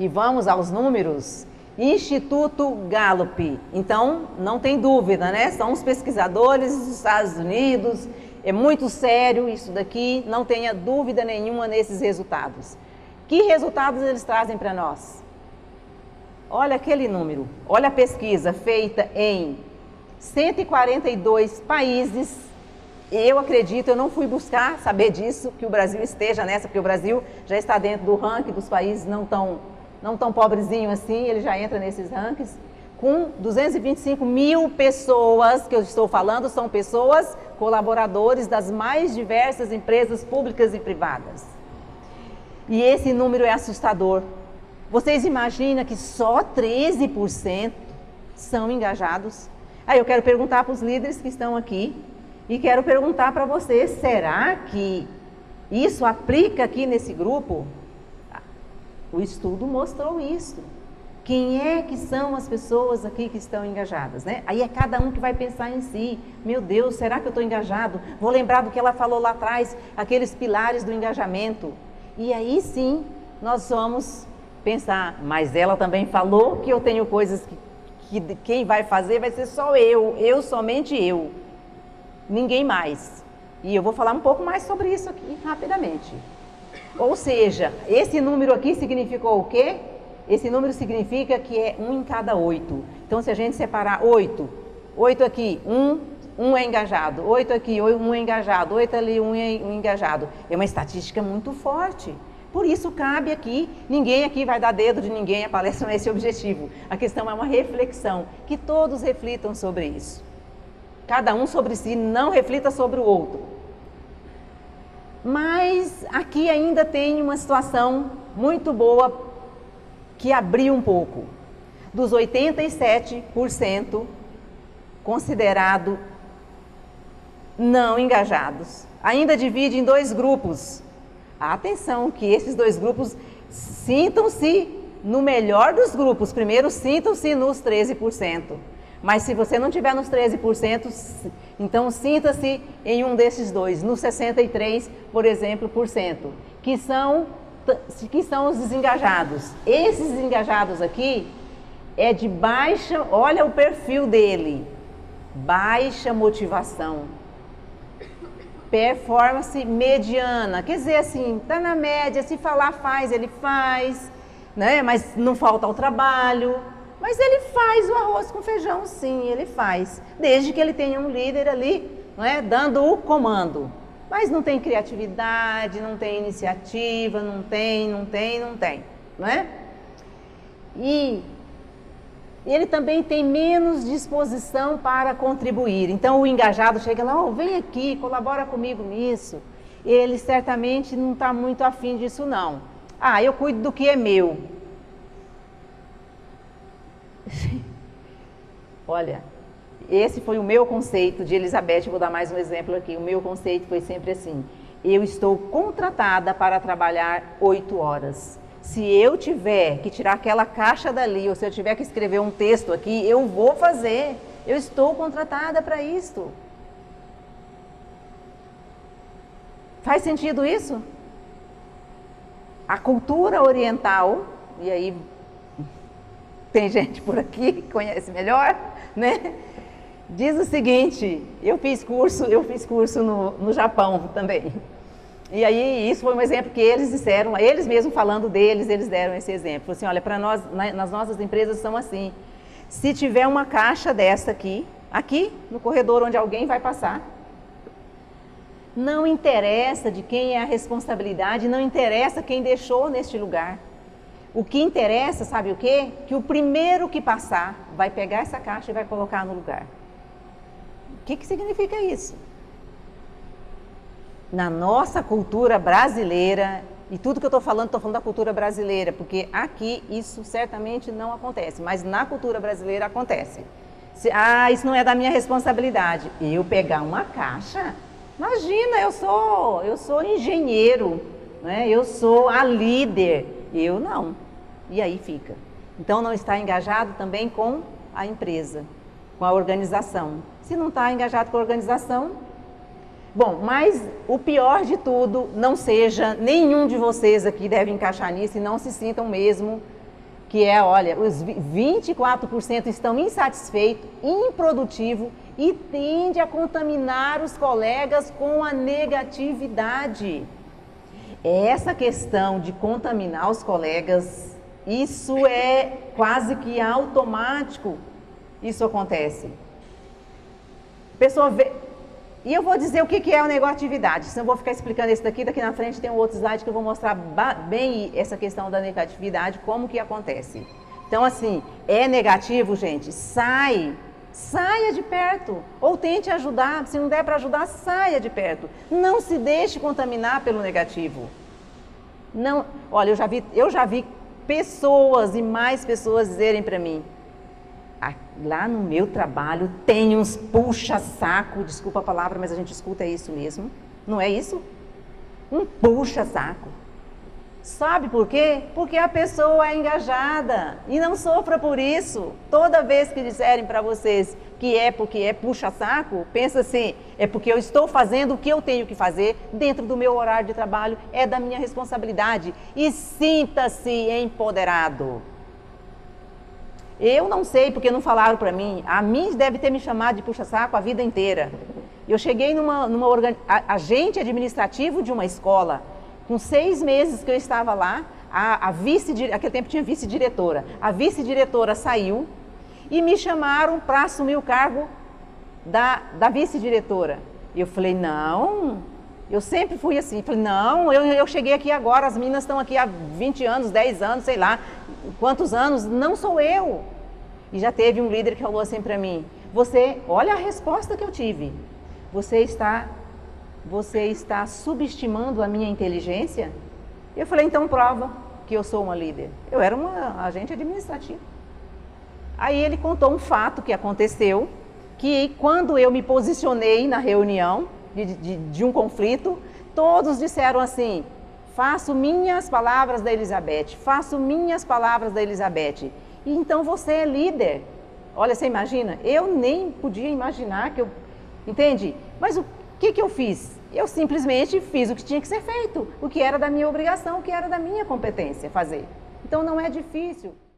E vamos aos números. Instituto Gallup. Então, não tem dúvida, né? São os pesquisadores dos Estados Unidos. É muito sério isso daqui, não tenha dúvida nenhuma nesses resultados. Que resultados eles trazem para nós? Olha aquele número, olha a pesquisa feita em 142 países. Eu acredito, eu não fui buscar saber disso, que o Brasil esteja nessa, porque o Brasil já está dentro do ranking dos países não tão pobrezinho assim, ele já entra nesses rankings. Com 225 mil pessoas, que eu estou falando, são pessoas, colaboradores das mais diversas empresas públicas e privadas. E esse número é assustador. Vocês imaginam que só 13% são engajados? Aí eu quero perguntar para os líderes que estão aqui, e quero perguntar para vocês, será que isso aplica aqui nesse grupo? O estudo mostrou isso. Quem é que são as pessoas aqui que estão engajadas, né? Aí é cada um que vai pensar em si. Meu Deus, será que eu estou engajado? Vou lembrar do que ela falou lá atrás, aqueles pilares do engajamento. E aí sim, nós vamos pensar, mas ela também falou que eu tenho coisas que quem vai fazer vai ser só eu, somente eu. Ninguém mais. E eu vou falar um pouco mais sobre isso aqui rapidamente. Ou seja, esse número aqui significou o quê? Esse número significa que é 1 em cada 8. Então, se a gente separar 8 aqui, 1 é engajado, 8 aqui, 1 é engajado, 8 ali, 1 é engajado. É uma estatística muito forte. Por isso, cabe aqui, ninguém aqui vai dar dedo de ninguém, a palestra não é esse o objetivo. A questão é uma reflexão, que todos reflitam sobre isso. Cada um sobre si, não reflita sobre o outro. Mas aqui ainda tem uma situação muito boa que abriu um pouco. Dos 87% considerado não engajados, ainda divide em 2 grupos. Atenção que esses 2 grupos sintam-se no melhor dos grupos. Primeiro, sintam-se nos 13%. Mas se você não estiver nos 13%, então sinta-se em um desses 2, nos 63%, por exemplo, que são os desengajados. Esses desengajados aqui é de baixa, olha o perfil dele, baixa motivação, performance mediana, quer dizer assim, está na média, se falar faz, ele faz, né? Mas não falta ao trabalho. Mas ele faz o arroz com feijão, sim, ele faz. Desde que ele tenha um líder ali, não é, dando o comando. Mas não tem criatividade, não tem iniciativa, não tem, não é? E ele também tem menos disposição para contribuir. Então o engajado chega lá, vem aqui, colabora comigo nisso. Ele certamente não está muito afim disso não. Eu cuido do que é meu. Olha, esse foi o meu conceito de Elizabeth, vou dar mais um exemplo aqui. O meu conceito foi sempre assim: eu estou contratada para trabalhar 8 horas. Se eu tiver que tirar aquela caixa dali, ou se eu tiver que escrever um texto aqui, eu vou fazer. Eu estou contratada para isto. Faz sentido isso? A cultura oriental, e aí tem gente por aqui que conhece melhor, né? Diz o seguinte, eu fiz curso no Japão também. E aí, isso foi um exemplo que eles disseram, eles mesmos falando deles, eles deram esse exemplo. Falaram assim, olha, para nós, nas nossas empresas são assim, se tiver uma caixa dessa aqui no corredor onde alguém vai passar, não interessa de quem é a responsabilidade, não interessa quem deixou neste lugar. O que interessa, sabe o quê? Que o primeiro que passar vai pegar essa caixa e vai colocar no lugar. O que significa isso? Na nossa cultura brasileira, e tudo que eu estou falando da cultura brasileira, porque aqui isso certamente não acontece, mas na cultura brasileira acontece. Isso não é da minha responsabilidade. Eu pegar uma caixa, imagina, eu sou engenheiro, né? Eu sou a líder, eu não. E aí fica. Então não está engajado também com a empresa, com a organização. Se não está engajado com a organização, bom, mas o pior de tudo, não seja, nenhum de vocês aqui deve encaixar nisso e não se sintam mesmo que é, olha, os 24% estão insatisfeitos, improdutivos e tende a contaminar os colegas com a negatividade. Essa questão de contaminar os colegas, isso é quase que automático, isso acontece. A pessoa vê... E eu vou dizer o que é a negatividade, senão eu vou ficar explicando isso daqui na frente tem um outro slide que eu vou mostrar bem essa questão da negatividade, como que acontece. Então, assim, é negativo, gente, saia de perto, ou tente ajudar, se não der para ajudar, saia de perto. Não se deixe contaminar pelo negativo. Não, olha, eu já vi pessoas e mais pessoas dizerem para mim, lá no meu trabalho tem uns puxa-saco, desculpa a palavra, mas a gente escuta isso mesmo, não é isso? Um puxa-saco. Sabe por quê? Porque a pessoa é engajada e não sofra por isso. Toda vez que disserem para vocês que é porque é puxa-saco, pensa assim, é porque eu estou fazendo o que eu tenho que fazer dentro do meu horário de trabalho, é da minha responsabilidade e sinta-se empoderado. Eu não sei porque não falaram para mim, a mim deve ter me chamado de puxa-saco a vida inteira. Eu cheguei agente administrativo de uma escola, com 6 meses que eu estava lá, naquele tempo tinha vice-diretora, a vice-diretora saiu e me chamaram para assumir o cargo da vice-diretora. Eu falei, não, eu sempre fui assim, falei, não, eu cheguei aqui agora, as meninas estão aqui há 20 anos, 10 anos, sei lá, quantos anos, não sou eu. E já teve um líder que falou assim para mim, olha a resposta que eu tive, você está subestimando a minha inteligência? Eu falei, então prova que eu sou uma líder. Eu era uma agente administrativa. Aí ele contou um fato que aconteceu, que quando eu me posicionei na reunião de um conflito, todos disseram assim, faço minhas palavras da Elizabeth, faço minhas palavras da Elizabeth. E então você é líder. Olha, você imagina? Eu nem podia imaginar que eu... Entende? Mas o que eu fiz? Eu simplesmente fiz o que tinha que ser feito, o que era da minha obrigação, o que era da minha competência fazer. Então não é difícil.